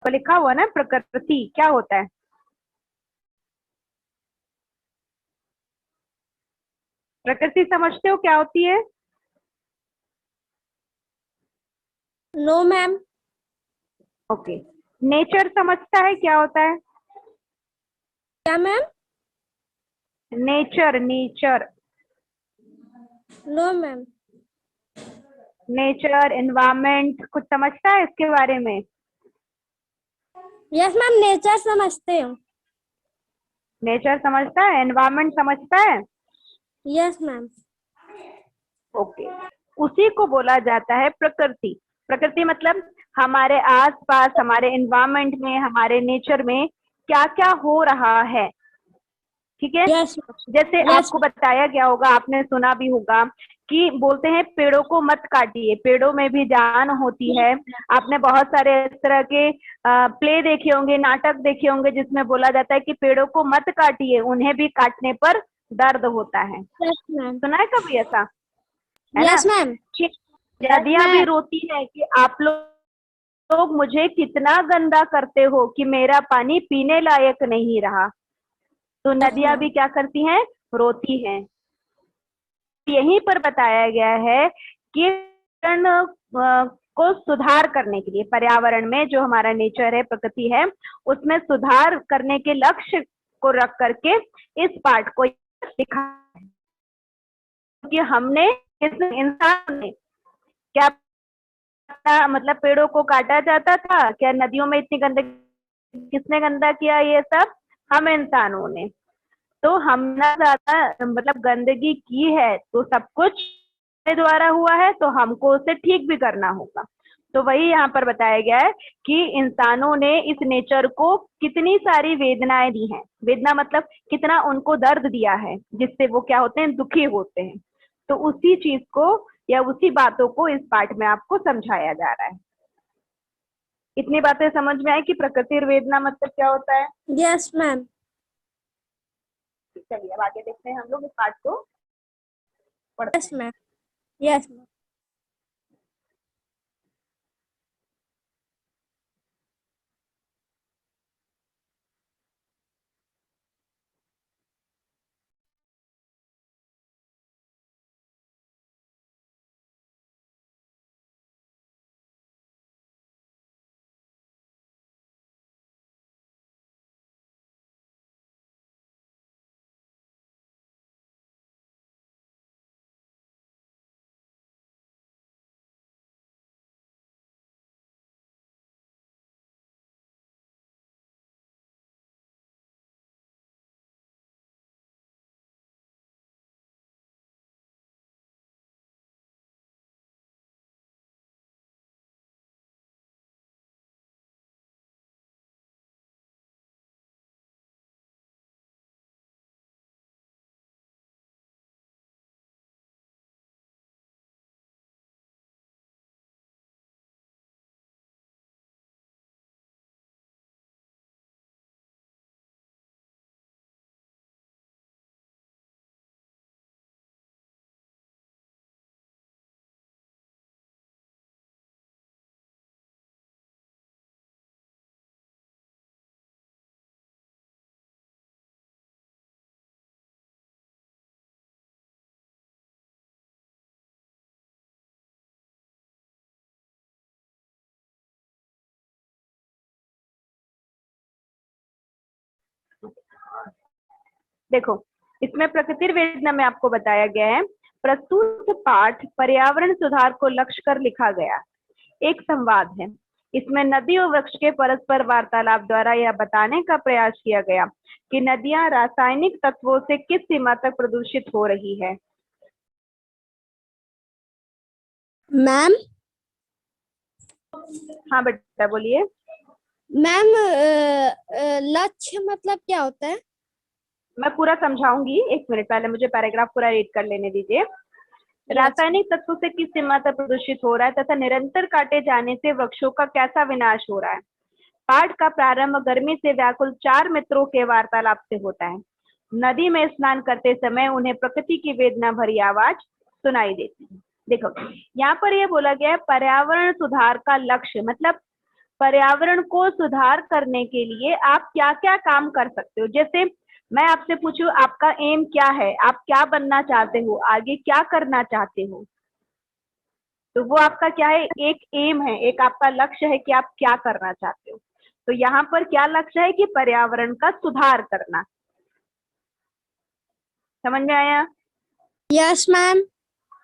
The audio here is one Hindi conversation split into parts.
तो लिखा हुआ ना प्रकृति क्या होता है? प्रकृति समझते हो क्या होती है? No ma'am. ओके। नेचर समझता है क्या होता है? क्या ma'am? Nature nature no ma'am. Nature environment कुछ समझता है इसके बारे में? यस मैम, नेचर समझते हो। नेचर समझता है, एनवायरमेंट समझता है। Yes ma'am. ओके। उसी को बोला जाता है प्रकृति। प्रकृति मतलब हमारे आसपास, हमारे एनवायरमेंट में, हमारे नेचर में क्या क्या हो रहा है। ठीक है। यस। जैसे यस। आपको बताया गया होगा, आपने सुना भी होगा कि बोलते हैं पेड़ों को मत काटिए, पेड़ों में भी जान होती है। आपने बहुत सारे इस तरह के प्ले देखे होंगे, नाटक देखे होंगे जिसमें बोला जाता है कि पेड़ों को मत काटिए, उन्हें भी काटने पर दर्द होता है। Yes ma'am. सुना है कभी ऐसा? है ना? Yes ma'am. कि यस नदियां भी मैम। रोती है कि आप लोग मुझे कितना गंदा करते हो कि मेरा पानी पीने लायक नहीं रहा। तो यस नदियां मैम। भी क्या करती हैं? रोती हैं। यहीं पर बताया गया है कि को सुधार करने के लिए, पर्यावरण में जो हमारा नेचर है, प्रकृति है, उसमें सुधार करने के लक्ष्य को रख करके इस पाठ को लिखा है। कि हमने, इस इंसान ने क्या मतलब पेड़ों को काटा जाता था क्या? नदियों में इतनी गंदगी किसने गंदा किया? ये सब हम इंसानों ने। तो हमने ज्यादा मतलब गंदगी की है तो सब कुछ द्वारा हुआ है, तो हमको उसे ठीक भी करना होगा। तो वही यहाँ पर बताया गया है कि इंसानों ने इस नेचर को कितनी सारी वेदनाएं दी हैं। वेदना मतलब कितना उनको दर्द दिया है, जिससे वो क्या होते हैं? दुखी होते हैं। तो उसी चीज को या उसी बातों को इस पाठ में आपको समझाया जा रहा है। इतनी बातें समझ में आई कि प्रकृति और वेदना मतलब क्या होता है? Yes ma'am. चलिए अब आगे देखते हैं, हम लोग इस पाठ को पढ़ते यस हैं। मैम। Yes ma'am. देखो, इसमें प्रकृति वेदना में आपको बताया गया है, प्रस्तुत पाठ पर्यावरण सुधार को लक्ष्य कर लिखा गया एक संवाद है। इसमें नदी और वृक्ष के परस्पर वार्तालाप द्वारा यह बताने का प्रयास किया गया कि नदियां रासायनिक तत्वों से किस सीमा तक प्रदूषित हो रही है। मैम। हाँ बेटा बोलिए। मैम, लक्ष्य मतलब क्या होता है? मैं पूरा समझाऊंगी, एक मिनट, पहले मुझे पैराग्राफ पूरा रीड कर लेने दीजिए। यस। रासायनिक तत्वों से किस सीमा तक प्रदूषित हो रहा है तथा निरंतर काटे जाने से वृक्षों का कैसा विनाश हो रहा है। पाठ का प्रारंभ गर्मी से व्याकुल चार मित्रों के वार्तालाप से होता है। नदी में स्नान करते समय उन्हें प्रकृति की वेदना भरी आवाज सुनाई देती है। देखो, यहाँ पर यह बोला गया है पर्यावरण सुधार का लक्ष्य, मतलब पर्यावरण को सुधार करने के लिए आप क्या क्या काम कर सकते हो। जैसे मैं आपसे पूछूं आपका एम क्या है, आप क्या बनना चाहते हो, आगे क्या करना चाहते हो, तो वो आपका क्या है, एक एम है, एक आपका लक्ष्य है कि आप क्या करना चाहते हो। तो यहाँ पर क्या लक्ष्य है कि पर्यावरण का सुधार करना। समझ में आया? Yes ma'am.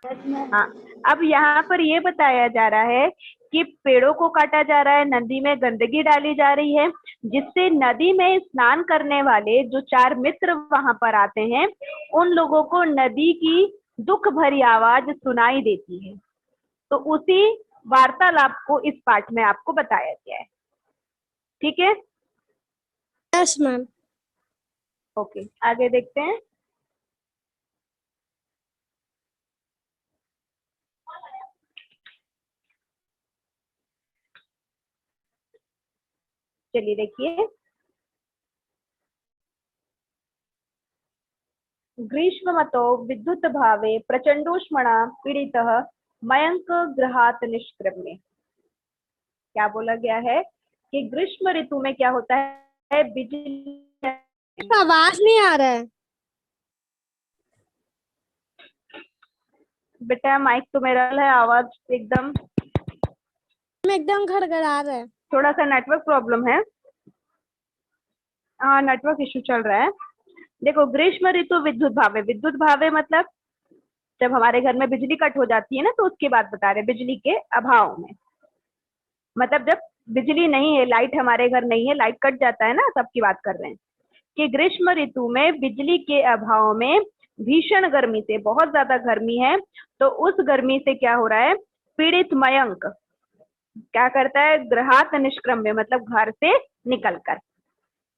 हाँ, अब यहाँ पर ये बताया जा रहा है कि पेड़ों को काटा जा रहा है, नदी में गंदगी डाली जा रही है, जिससे नदी में स्नान करने वाले जो 4 मित्र वहां पर आते हैं, उन लोगों को नदी की दुख भरी आवाज सुनाई देती है। तो उसी वार्तालाप को इस पाठ में आपको बताया गया है। ठीक है, यस मैम। ओके, आगे देखते हैं। चलिए देखिए, ग्रीष्ममतो विद्युत भावे प्रचंडोष्मणा पीड़ितः मयंक गृहात निष्क्रम्य। क्या बोला गया है कि ग्रीष्म ऋतु में क्या होता है, बिजली। आवाज नहीं आ रहा है। बेटा माइक तो मेरा है, आवाज एकदम घड़घड़ा रहा है। थोड़ा सा नेटवर्क प्रॉब्लम है। हाँ, नेटवर्क इशू चल रहा है। देखो, ग्रीष्म ऋतु विद्युत भावे, विद्युत भावे मतलब जब हमारे घर में बिजली कट हो जाती है ना, तो उसकी बात बता रहे, बिजली के अभाव में, मतलब जब बिजली नहीं है, लाइट हमारे घर नहीं है, लाइट कट जाता है ना, तब की बात कर रहे हैं कि ग्रीष्म ऋतु में बिजली के अभाव में भीषण गर्मी से, बहुत ज्यादा गर्मी है, तो उस गर्मी से क्या हो रहा है, पीड़ित मयंक क्या करता है, गृहात निष्क्रम्य मतलब घर से निकलकर।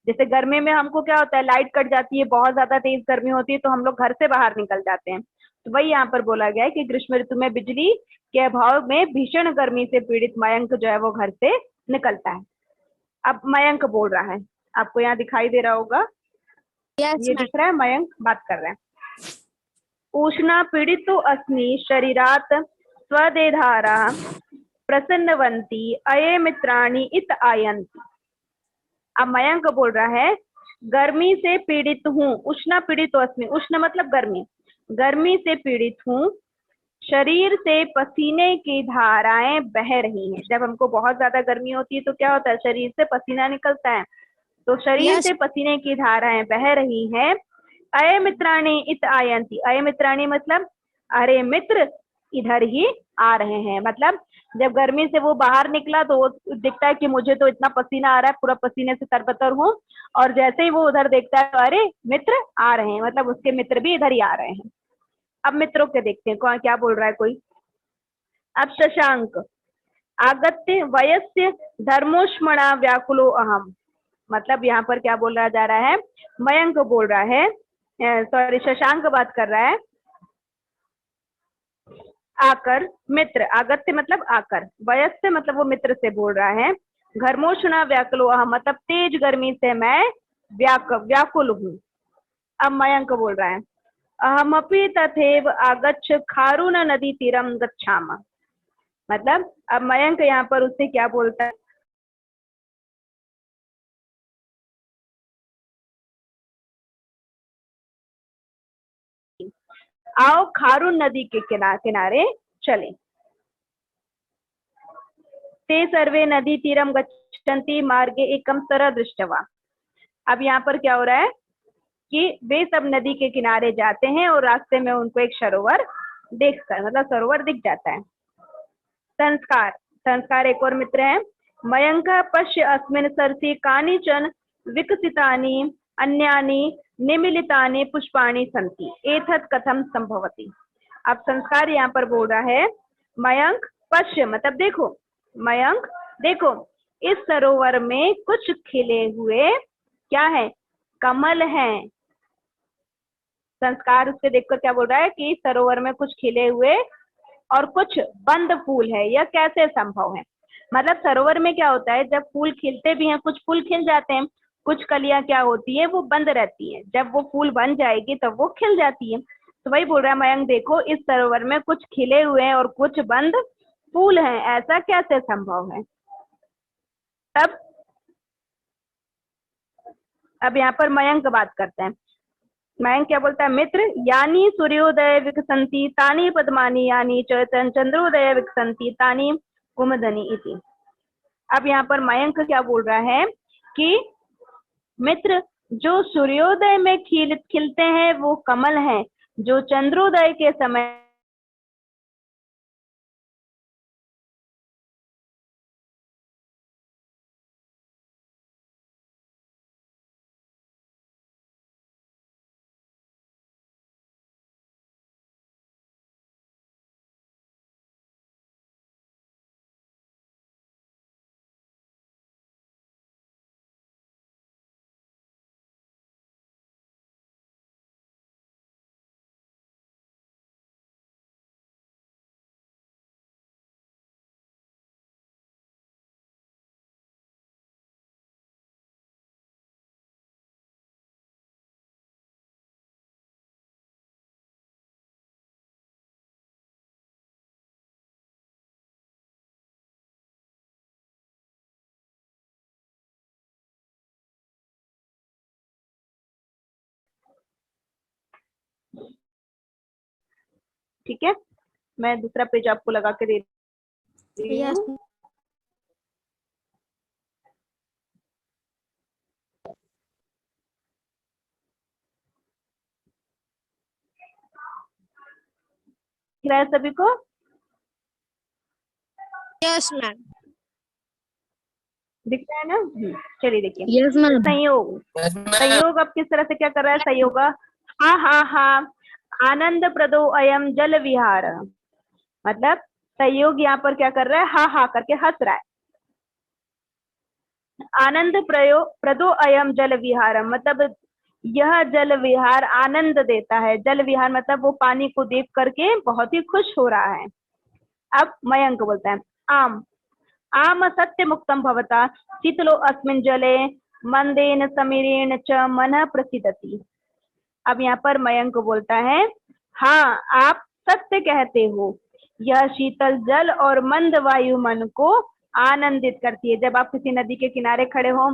जैसे गर्मी में हमको क्या होता है, लाइट कट जाती है, बहुत ज्यादा तेज गर्मी होती है, तो हम लोग घर से बाहर निकल जाते हैं। तो वही यहाँ पर बोला गया है कि ग्रीष्म ऋतु में बिजली के अभाव में भीषण गर्मी से पीड़ित मयंक जो है वो घर से निकलता है। अब मयंक बोल रहा है, आपको यहाँ दिखाई दे रहा होगा, यस ये मैम। दिख रहा है, मयंक बात कर रहे हैं। उष्णा पीड़ितो अस्मि शरीरात स्वदेधारा प्रसन्नवंती अये मित्राणि इत आयंती। अब मयंक बोल रहा है, गर्मी से पीड़ित हूँ, उष्णा पीड़ित अस्मि, उष्ण मतलब गर्मी, गर्मी से पीड़ित हूँ, शरीर से पसीने की धाराएं बह रही हैं। जब हमको बहुत ज्यादा गर्मी होती है तो क्या होता है, शरीर से पसीना निकलता है, तो शरीर से पसीने की धाराएं बह रही हैं। अय मित्राणी इत आयंती, अय मित्राणी मतलब अरे मित्र इधर ही आ रहे हैं, मतलब जब गर्मी से वो बाहर निकला तो वो दिखता है कि मुझे तो इतना पसीना आ रहा है, पूरा पसीने से तरबतर हूँ, और जैसे ही वो उधर देखता है तो अरे मित्र आ रहे हैं, मतलब उसके मित्र भी इधर ही आ रहे हैं। अब मित्रों के देखते हैं कौन क्या बोल रहा है कोई। अब शशांक आगत्य वयस्य धर्मोष्मणा व्याकुलो अहम, मतलब यहाँ पर क्या बोला जा रहा है, मयंक बोल रहा है, सॉरी शशांक बात कर रहा है, आकर मित्र, आगत्य मतलब आकर, वयस्य मतलब वो मित्र से बोल रहा है, घर्मोष्णा व्याकुलो अहम मतलब तेज गर्मी से मैं व्याकुल हूँ। अब मयंक बोल रहा है, अहमपि तथैव आगच्छ खारून नदी तीरम गच्छाम, मतलब अब मयंक यहाँ पर उससे क्या बोलता है, आओ खारून नदी के किनारे चले। ते सर्वे नदी तीरम गच्छन्ति मार्गे एकम सर दृष्टवा। अब यहाँ पर क्या हो रहा है कि वे सब नदी के किनारे जाते हैं और रास्ते में उनको एक सरोवर देखकर, मतलब सरोवर दिख जाता है। संस्कार, संस्कार एक और मित्र है, मयंक पश्य अस्मिन् सरसि कानिचन विकसितानि अन्यानि निमिलितानि पुष्पाणि सन्ति एतत् कथम संभवति। अब संस्कार यहाँ पर बोल रहा है, मयंक पश्य मतलब देखो, मयंक देखो, इस सरोवर में कुछ खिले हुए क्या है, कमल हैं। संस्कार उससे देखकर क्या बोल रहा है कि सरोवर में कुछ खिले हुए और कुछ बंद फूल है, यह कैसे संभव है। मतलब सरोवर में क्या होता है, जब फूल खिलते भी हैं, कुछ फूल खिल जाते हैं, कुछ कलियां क्या होती है वो बंद रहती है, जब वो फूल बन जाएगी तब वो खिल जाती है। तो वही बोल रहा है मयंक, देखो इस सरोवर में कुछ खिले हुए हैं और कुछ बंद फूल हैं, ऐसा कैसे संभव है। तब अब यहाँ पर मयंक बात करते हैं। मयंक क्या बोलता है, मित्र यानी सूर्योदय विकसंती तानी पद्मानी यानी चंद्रोदय विकसंती तानी कुमुदनी इति। अब यहाँ पर मयंक क्या बोल रहा है कि मित्र जो सूर्योदय में खिलते हैं वो कमल हैं, जो चंद्रोदय के समय ठीक है, मैं दूसरा पेज आपको लगा के दे रही यस हूँ। दिख रहा है सभी को? Yes ma'am. दिख रहा है ना? चलिए देखिए, यस मैम। संयोग। संयोग अब किस तरह से क्या कर रहा है संयोग? हा हा हा आनंद प्रदो अयम जल विहार। मतलब संयोग यहाँ पर क्या कर रहा है, हा हा करके हंस रहा है। आनंद प्रदो अयम जल विहार, मतलब यह जल विहार आनंद देता है। जल विहार मतलब वो पानी को देख करके बहुत ही खुश हो रहा है। अब मयंक बोलता है, आम आम सत्य मुक्तम भवता शीतलो अस्मिन् जले मंदेन समीरेण च मनः प्रसीदति। अब यहाँ पर मयंक बोलता है, हाँ आप सत्य कहते हो, यह शीतल जल और मंद वायु मन को आनंदित करती है। जब आप किसी नदी के किनारे खड़े हो,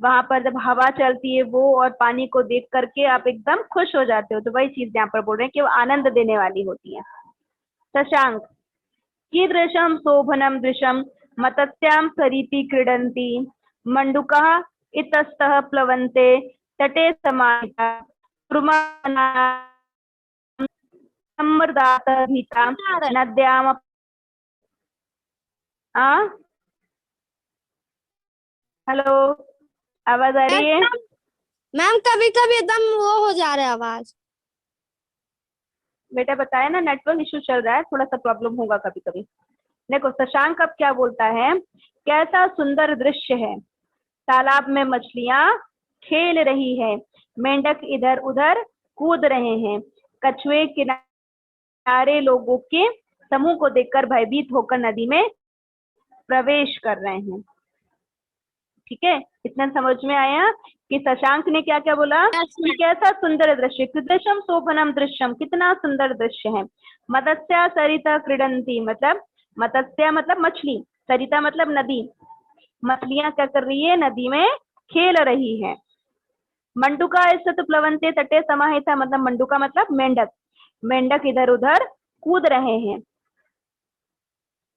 वहां पर जब हवा चलती है वो और पानी को देख करके आप एकदम खुश हो जाते हो, तो वही चीज यहाँ पर बोल रहे हैं कि वो आनंद देने वाली होती है। शशांक कीदृशं शोभनं दृशं मतस्यां सरिति क्रीडन्ति मंडूकाः इतस्ततः प्लवन्ते तटे समाहिता सम्मर्दात भीता नद्याम। हेलो, आवाज आ रही है? मैम कभी कभी एकदम वो हो जा रहा है आवाज। बेटा बताया ना, नेटवर्क इशू चल रहा है, थोड़ा सा प्रॉब्लम होगा कभी कभी। देखो शशांक अब क्या बोलता है, कैसा सुंदर दृश्य है, तालाब में मछलियां खेल रही है, मेंढक इधर उधर कूद रहे हैं, कछुए किनारे लोगों के समूह को देखकर भयभीत होकर नदी में प्रवेश कर रहे हैं। ठीक है, इतना समझ में आया कि शशांक ने क्या क्या बोला कि कैसा सुंदर दृश्य, कृदृशम शोभनम दृश्यम, कितना सुंदर दृश्य है। मत्स्या सरिता क्रीडंती, मतलब मत्स्या मतलब मछली, सरिता मतलब नदी, मछलियां क्या कर रही है, नदी में खेल रही है। मंडूका स्थित प्लवंते तटे समाहिता, मतलब मंडूका मतलब मेंढक, मेंढक इधर उधर कूद रहे हैं।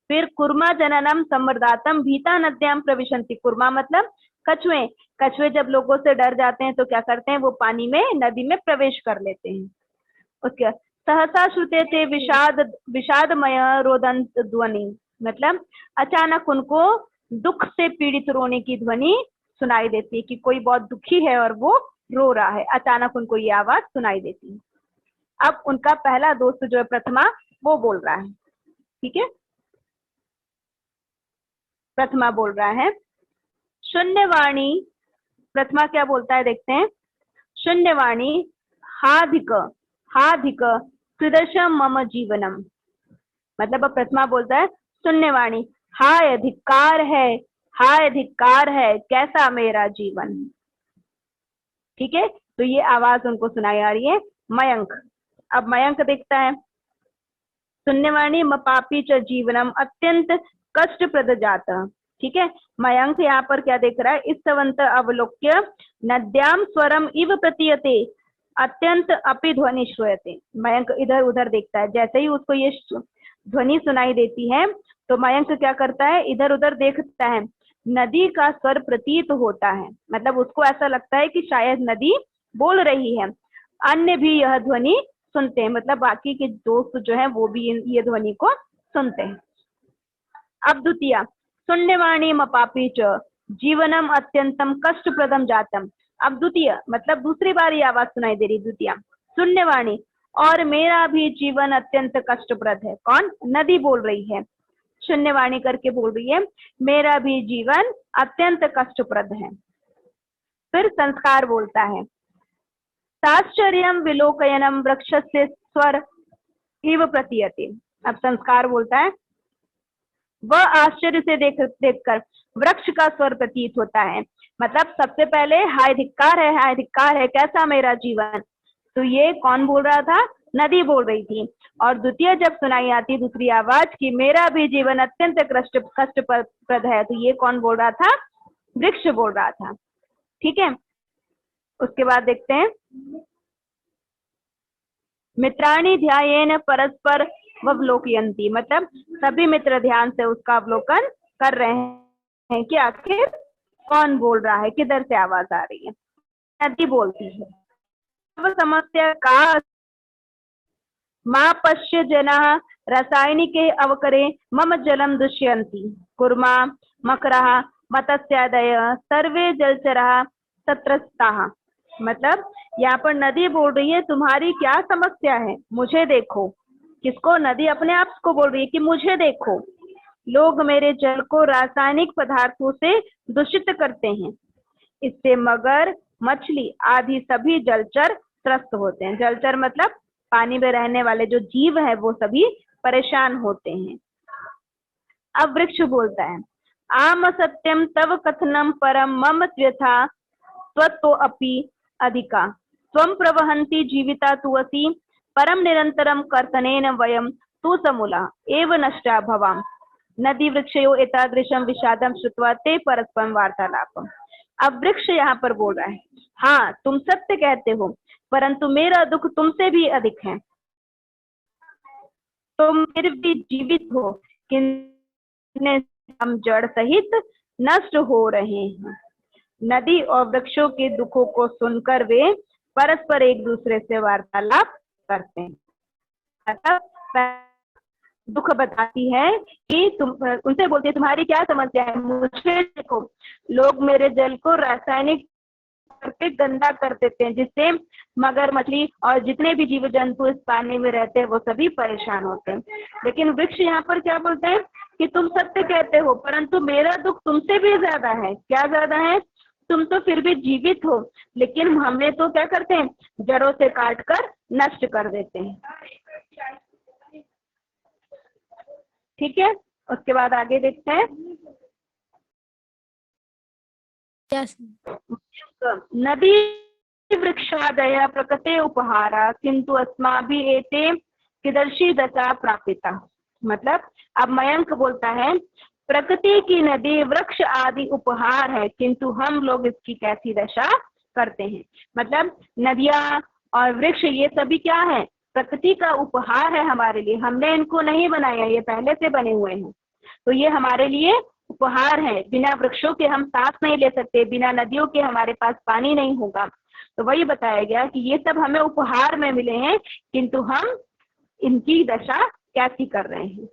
फिर कुर्मा जननम संवर्दातम भीता नद्याम प्रविशंति, कुर्मा मतलब कछुए, कछुए जब लोगों से डर जाते हैं तो क्या करते हैं, वो पानी में नदी में प्रवेश कर लेते हैं। उसके सहसा श्रुते थे विषादमय रोदंत ध्वनि, मतलब अचानक उनको दुख से पीड़ित रोने की ध्वनि सुनाई देती है, कि कोई बहुत दुखी है और वो रो रहा है, अचानक उनको ये आवाज सुनाई देती है। अब उनका पहला दोस्त जो है प्रथमा, वो बोल रहा है। ठीक है, प्रथमा बोल रहा है, शून्यवाणी। प्रथमा क्या बोलता है देखते हैं, शून्यवाणी हाधिक हाधिक कृदशम मम जीवनम, मतलब अब प्रथमा बोलता है शून्यवाणी, हाय धिक्कार है, हाय धिक्कार है, कैसा मेरा जीवन। ठीक है, तो ये आवाज उनको सुनाई आ रही है। मयंक, अब मयंक देखता है, शून्यवाणी म पापी च जीवनम अत्यंत कष्ट प्रद जाता, ठीक है। मयंक यहाँ पर क्या देख रहा है, इस सवंत अवलोक्य नद्याम स्वरम इव प्रतीयते अत्यंत अपि ध्वनि श्रूयते। मयंक इधर उधर देखता है, जैसे ही उसको ये ध्वनि सुनाई देती है तो मयंक क्या करता है, इधर उधर देखता है, नदी का स्वर प्रतीत होता है, मतलब उसको ऐसा लगता है कि शायद नदी बोल रही है। अन्य भी यह ध्वनि सुनते हैं, मतलब बाकी के दोस्त जो है वो भी ये ध्वनि को सुनते हैं। अब द्वितीय, शून्यवाणी मपापी च जीवनम अत्यंतम कष्टप्रदम जातम। अब द्वितीय मतलब दूसरी बार ये आवाज सुनाई दे रही, द्वितीय शून्यवाणी, और मेरा भी जीवन अत्यंत कष्टप्रद है। कौन? नदी बोल रही है, शून्यवाणी करके बोल रही है, मेरा भी जीवन अत्यंत कष्टप्रद है। फिर संस्कार बोलता है, साश्चर्यम विलोकयनम वृक्षस्य स्वर इव प्रतीयते। अब संस्कार बोलता है, वह आश्चर्य से देखकर वृक्ष का स्वर प्रतीत होता है। मतलब सबसे पहले हाय धिक्कार है, हाय धिक्कार है, कैसा मेरा जीवन। तो ये कौन बोल रहा था? नदी बोल रही थी। और द्वितीय जब सुनाई आती दूसरी आवाज कि मेरा भी जीवन अत्यंत कष्टप्रद है, तो ये कौन बोल रहा था? वृक्ष बोल रहा था। ठीक है, उसके बाद देखते हैं, मित्राणि ध्यायेन परस्पर ववलोकयन्ति, मतलब सभी मित्र ध्यान से उसका अवलोकन कर रहे हैं कि आखिर कौन बोल रहा है, किधर से आवाज आ रही है। नदी बोलती है, समस्या का मा पश्य जना रासायनिके अवकरे मम जलम दुष्यन्ति कुर्मा मकरः मत्स्यादय सर्वे जलचरः तत्रस्ताः। मतलब यहाँ पर नदी बोल रही है, तुम्हारी क्या समस्या है, मुझे देखो। किसको? नदी अपने आप को बोल रही है कि मुझे देखो, लोग मेरे जल को रासायनिक पदार्थों से दूषित करते हैं, इससे मगर मछली आदि सभी जलचर त्रस्त होते हैं। जलचर मतलब पानी में रहने वाले जो जीव है वो सभी परेशान होते हैं। अब वृक्ष बोलता है, आम सत्यम तव कथनम परम मम त्वथा त्वत्तो अपि अधिका त्वं प्रवहन्ति जीविता तुवसि परम निरंतरम कर्तनेन वयम तु समूला एव नष्टा भवाम। नदी वृक्षयो एतादृशम विषादम श्रुत्वा ते परस्परम वार्तालापम। अब वृक्ष यहाँ पर बोल रहा है, हाँ तुम सत्य कहते हो, परंतु मेरा दुख तुमसे भी अधिक है। तुम फिर भी जीवित हो, किंतु हम जड़ सहित नष्ट हो रहे हैं। नदी और वृक्षों के दुखों को सुनकर वे परस्पर एक दूसरे से वार्तालाप करते हैं। दुख बताती है कि तुम उनसे बोलती है, तुम्हारी क्या समस्या है, मुझे देखो, लोग मेरे जल को रासायनिक करके गंदा कर देते हैं, जिससे मगर मछली और जितने भी जीव जंतु इस पानी में रहते हैं वो सभी परेशान होते हैं। लेकिन वृक्ष यहाँ पर क्या बोलते हैं कि तुम सत्य कहते हो, परंतु मेरा दुख तुमसे भी ज्यादा है। क्या ज्यादा है? तुम तो फिर भी जीवित हो, लेकिन हमें तो क्या करते हैं, जड़ों से काट कर नष्ट कर देते हैं। ठीक है, उसके बाद आगे देखते हैं। नदी वृक्षादय प्रकृते उपहारा किंतु अस्माभिः एते कीदृशी दशा प्रापिता। मतलब अब मयंक बोलता है, प्रकृति की नदी वृक्ष आदि उपहार है, किंतु हम लोग इसकी कैसी दशा करते हैं। मतलब नदियां और वृक्ष ये सभी क्या है? प्रकृति का उपहार है हमारे लिए, हमने इनको नहीं बनाया, ये पहले से बने हुए हैं, तो ये हमारे लिए उपहार है। बिना वृक्षों के हम सांस नहीं ले सकते, बिना नदियों के हमारे पास पानी नहीं होगा। तो वही बताया गया कि ये सब हमें उपहार में मिले हैं, किंतु हम इनकी दशा कैसी कर रहे हैं।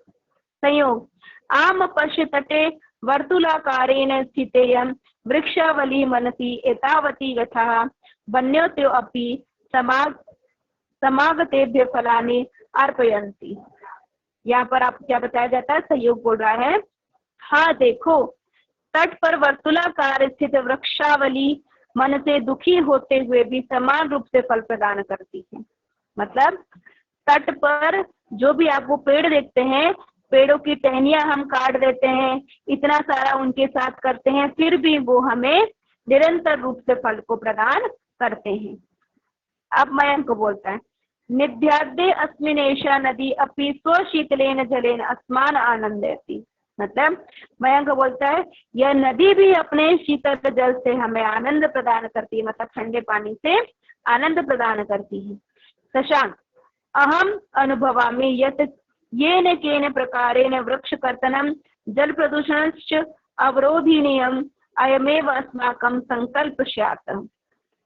संयोग, आम पश्य तटे वर्तुलाकारेण स्थितेयं वृक्षावली मनसि एतावती व्यथा वन्योत्यो अपि समागतेभ्य फलानि अर्पयन्ति। यहाँ पर आप क्या बताया जाता है? सहयोग बोल रहा है, हाँ देखो, तट पर वर्तुलाकार स्थित वृक्षावली मन से दुखी होते हुए भी समान रूप से फल प्रदान करती है। मतलब तट पर जो भी आप वो पेड़ देखते हैं, पेड़ों की टहनियां हम काट देते हैं, इतना सारा उनके साथ करते हैं, फिर भी वो हमें निरंतर रूप से फल को प्रदान करते हैं। अब मयंक बोलता है, निध्यादे अस्मिनेशा नदी अपि स्वशीतलेन जलेन अस्मान आनंदयति। मतलब मयंक बोलता है यह नदी भी अपने शीतल जल से हमें आनंद प्रदान करती है, मतलब ठंडे पानी से आनंद प्रदान करती है। शशांक, अहम अनुभवामि यत् येन केन प्रकारेण वृक्ष कर्तनम जल प्रदूषणश्च अवरोधनीयम अयमेव अस्माकं संकल्प स्यात्।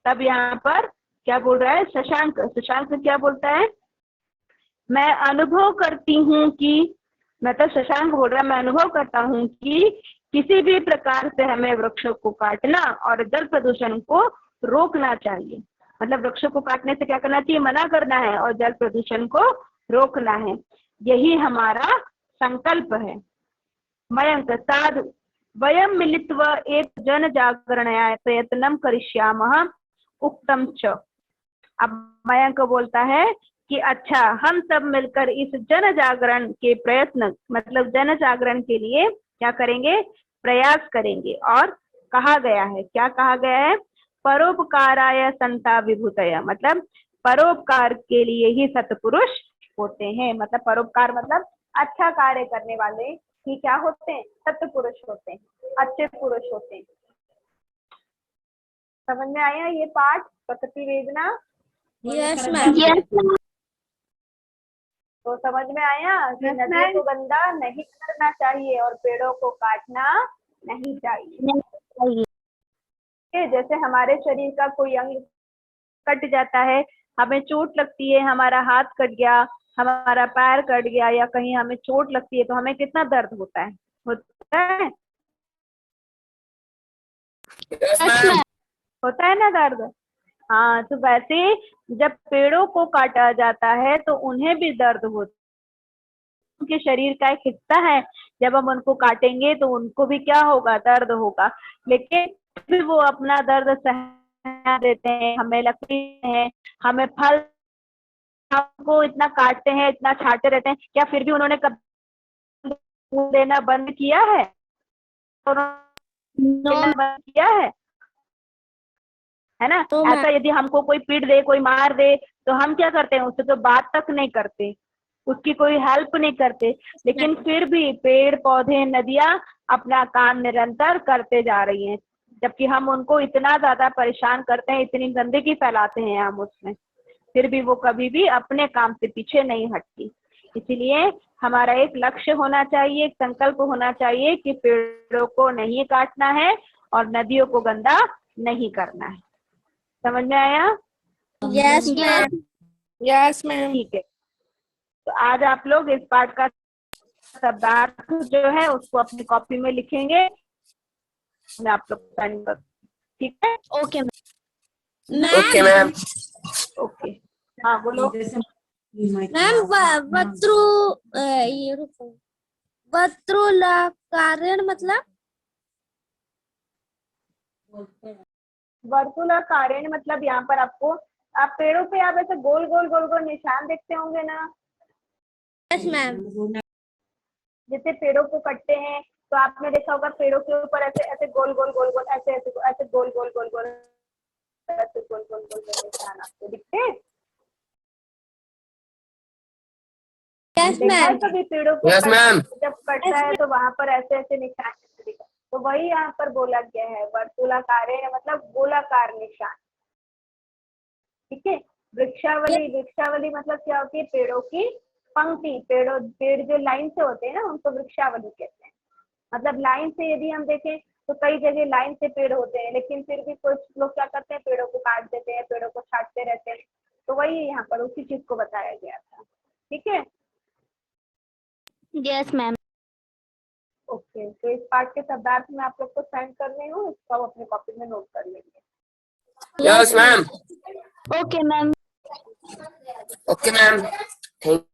तब यहाँ पर क्या बोल रहा है शशांक? शशांक क्या बोलता है? मैं अनुभव करती हूँ कि, मतलब शशांक बोल रहा है मैं अनुभव करता हूँ कि किसी भी प्रकार से हमें वृक्षों को काटना और जल प्रदूषण को रोकना चाहिए। मतलब वृक्षों को काटने से क्या करना चाहिए? मना करना है, और जल प्रदूषण को रोकना है। यही हमारा संकल्प है। मयंक, साधु वयं मिलित्वा एक जन जागरणाय प्रयत्नं करिष्यामः उक्तम च। अब मयंक बोलता है कि अच्छा, हम सब मिलकर इस जन जागरण के प्रयत्न, मतलब जन जागरण के लिए क्या करेंगे? प्रयास करेंगे। और कहा गया है, क्या कहा गया है? परोपकाराय संता विभूतय, मतलब परोपकार के लिए ही सत्पुरुष होते हैं। मतलब परोपकार मतलब अच्छा कार्य करने वाले ही क्या होते हैं? सत्पुरुष होते हैं, अच्छे पुरुष होते हैं। समझ में आया ये पाठ प्रकृति वेदना? Yes ma'am. तो समझ में आया कि नदियों को गंदा नहीं करना चाहिए और पेड़ों को काटना नहीं चाहिए। जैसे हमारे शरीर का कोई अंग कट जाता है, हमें चोट लगती है, हमारा हाथ कट गया, हमारा पैर कट गया, या कहीं हमें चोट लगती है तो हमें कितना दर्द होता है? होता है? होता है ना दर्द? हाँ, तो वैसे जब पेड़ों को काटा जाता है तो उन्हें भी दर्द होता है। उनके शरीर का एक हिस्सा है, जब हम उनको काटेंगे तो उनको भी क्या होगा? दर्द होगा। लेकिन फिर वो अपना दर्द सह देते हैं, हमें लगती है, हमें फल, हमको इतना काटते हैं, इतना छाटते रहते हैं, क्या फिर भी उन्होंने कभी फूल देना बंद किया है? बंद किया है ना? तो ऐसा यदि हमको कोई पीट दे, कोई मार दे, तो हम क्या करते हैं? उससे तो बात तक नहीं करते, उसकी कोई हेल्प नहीं करते। लेकिन फिर भी पेड़ पौधे नदियां अपना काम निरंतर करते जा रही हैं, जबकि हम उनको इतना ज्यादा परेशान करते हैं, इतनी गंदगी फैलाते हैं हम उसमें, फिर भी वो कभी भी अपने काम से पीछे नहीं हटती। इसीलिए हमारा एक लक्ष्य होना चाहिए, एक संकल्प होना चाहिए कि पेड़ों को नहीं काटना है और नदियों को गंदा नहीं करना है। समझ में आया? Yes ma'am. Yes ma'am. ठीक है, तो आज आप लोग इस पाठ का शब्दार्थ जो है उसको अपनी कॉपी में लिखेंगे, मैं आप लोग साइन कर, ठीक है? Okay okay ma'am. ओके, हाँ बोलो। मैम वत्रु ये रुको, वत्रुलकारेण मतलब? वर्तुलाकारेण मतलब यहाँ पर आपको, आप पेड़ों पे आप ऐसे गोल गोल गोल गोल निशान देखते होंगे ना? Yes ma'am. जैसे पेड़ों को कटते हैं तो आपने देखा होगा पेड़ों के ऊपर ऐसे ऐसे गोल गोल गोल गोल ऐसे ऐसे ऐसे गोल गोल गोल गोल ऐसे गोल गोल गोल गोल निशान आपको दिखते हैं? यस देखा है मैम। कभी पेड़ों को यस मैम। जब कटता है तो वहां पर ऐसे ऐसे निशान दिखा, तो वही यहाँ पर बोला गया है, वर्तुलाकारेण मतलब गोलाकार निशान। ठीक है? वृक्षावली, वृक्षावली मतलब क्या होती है? पेड़ों की पंक्ति, पेड़ जो लाइन से होते हैं ना उनको वृक्षावली कहते हैं। मतलब लाइन से यदि हम देखें तो कई जगह लाइन से पेड़ होते हैं, लेकिन फिर भी कुछ लोग क्या करते हैं? पेड़ों को काट देते हैं, पेड़ों को छाटते रहते हैं। तो वही यहाँ पर उसी चीज को बताया गया था। ठीक है? Yes ma'am. ओके, तो इस पाठ के शब्दार्थ में आप लोग को सेंड करने हो, इसको अपने कॉपी में नोट कर लेंगे। Yes ma'am. Okay ma'am. Okay ma'am. Thank